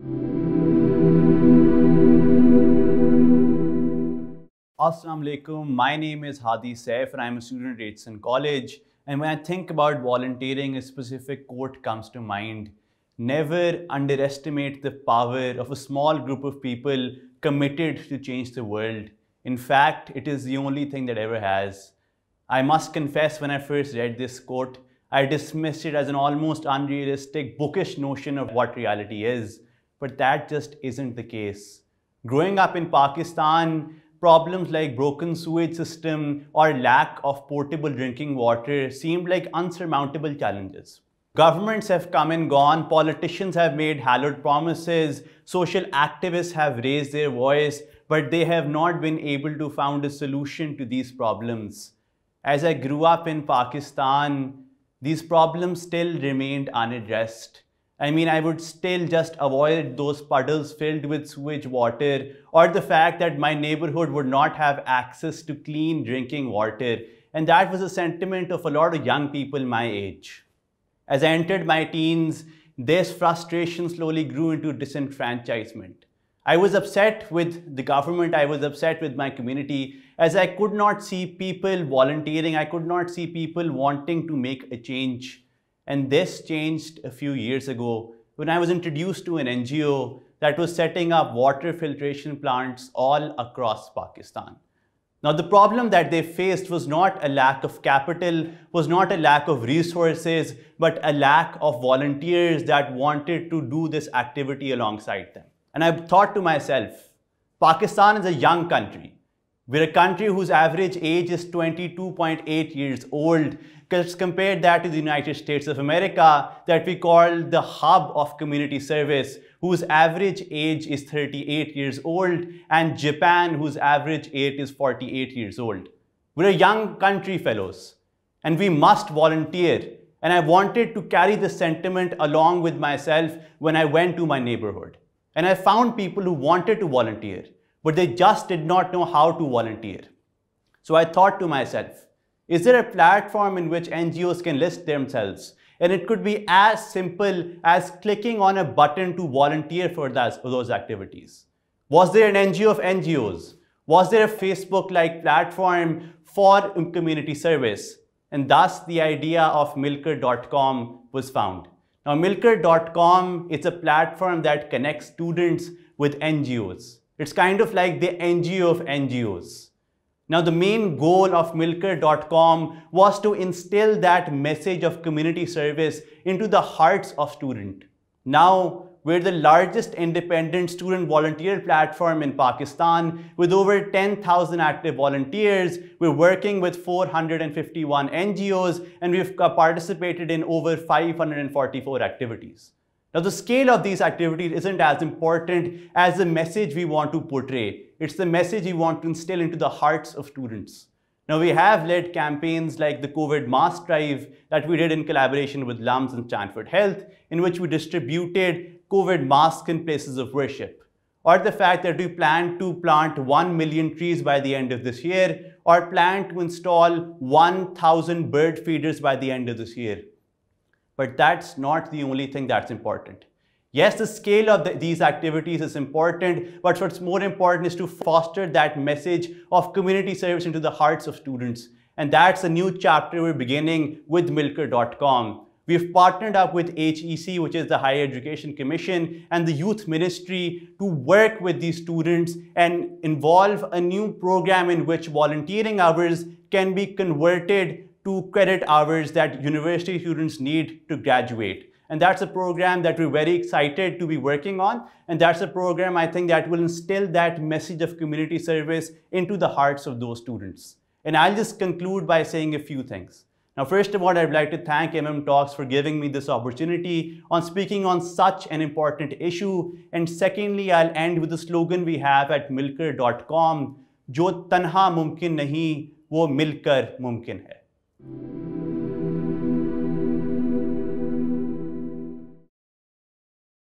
Assalamu alaikum. My name is Hadi Saif and I'm a student at Aitchison College. And when I think about volunteering, a specific quote comes to mind. Never underestimate the power of a small group of people committed to change the world. In fact, it is the only thing that ever has. I must confess, when I first read this quote, I dismissed it as an almost unrealistic, bookish notion of what reality is. But that just isn't the case. Growing up in Pakistan, problems like broken sewage system or lack of portable drinking water seemed like unsurmountable challenges. Governments have come and gone, politicians have made hallowed promises, social activists have raised their voice, but they have not been able to find a solution to these problems. As I grew up in Pakistan, these problems still remained unaddressed. I would still just avoid those puddles filled with sewage water, or the fact that my neighborhood would not have access to clean drinking water. And that was a sentiment of a lot of young people my age. As I entered my teens, this frustration slowly grew into disenfranchisement. I was upset with the government, I was upset with my community, as I could not see people volunteering, I could not see people wanting to make a change. And this changed a few years ago when I was introduced to an NGO that was setting up water filtration plants all across Pakistan. Now, the problem that they faced was not a lack of capital, was not a lack of resources, but a lack of volunteers that wanted to do this activity alongside them. And I thought to myself, Pakistan is a young country. We're a country whose average age is 22.8 years old. Compare that to the United States of America, that we call the hub of community service, whose average age is 38 years old, and Japan, whose average age is 48 years old. We're a young country, fellows, and we must volunteer. And I wanted to carry this sentiment along with myself when I went to my neighborhood. And I found people who wanted to volunteer, but they just did not know how to volunteer. So I thought to myself, is there a platform in which NGOs can list themselves? And it could be as simple as clicking on a button to volunteer for those activities. Was there an NGO of NGOs? Was there a Facebook-like platform for community service? And thus the idea of Milkar.com was found. Now, Milkar.com is a platform that connects students with NGOs. It's kind of like the NGO of NGOs. Now, the main goal of Milkar.com was to instill that message of community service into the hearts of students. Now, we're the largest independent student volunteer platform in Pakistan with over 10,000 active volunteers. We're working with 451 NGOs and we've participated in over 544 activities. Now, the scale of these activities isn't as important as the message we want to portray. It's the message we want to instill into the hearts of students. Now, we have led campaigns like the COVID mask drive that we did in collaboration with LUMS and Stanford Health, in which we distributed COVID masks in places of worship. Or the fact that we plan to plant 1 million trees by the end of this year, or plan to install 1,000 bird feeders by the end of this year. But that's not the only thing that's important. Yes, the scale of these activities is important, but what's more important is to foster that message of community service into the hearts of students. And that's a new chapter we're beginning with Milkar.com. We've partnered up with HEC, which is the Higher Education Commission, and the Youth Ministry to work with these students and involve a new program in which volunteering hours can be converted to credit hours that university students need to graduate. And that's a program that we're very excited to be working on. And that's a program, I think, that will instill that message of community service into the hearts of those students. And I'll just conclude by saying a few things. Now, first of all, I'd like to thank Talks for giving me this opportunity on speaking on such an important issue. And secondly, I'll end with the slogan we have at Milkar.com, "Jo tanha mumkin nahi, wo milkar mumkin hai."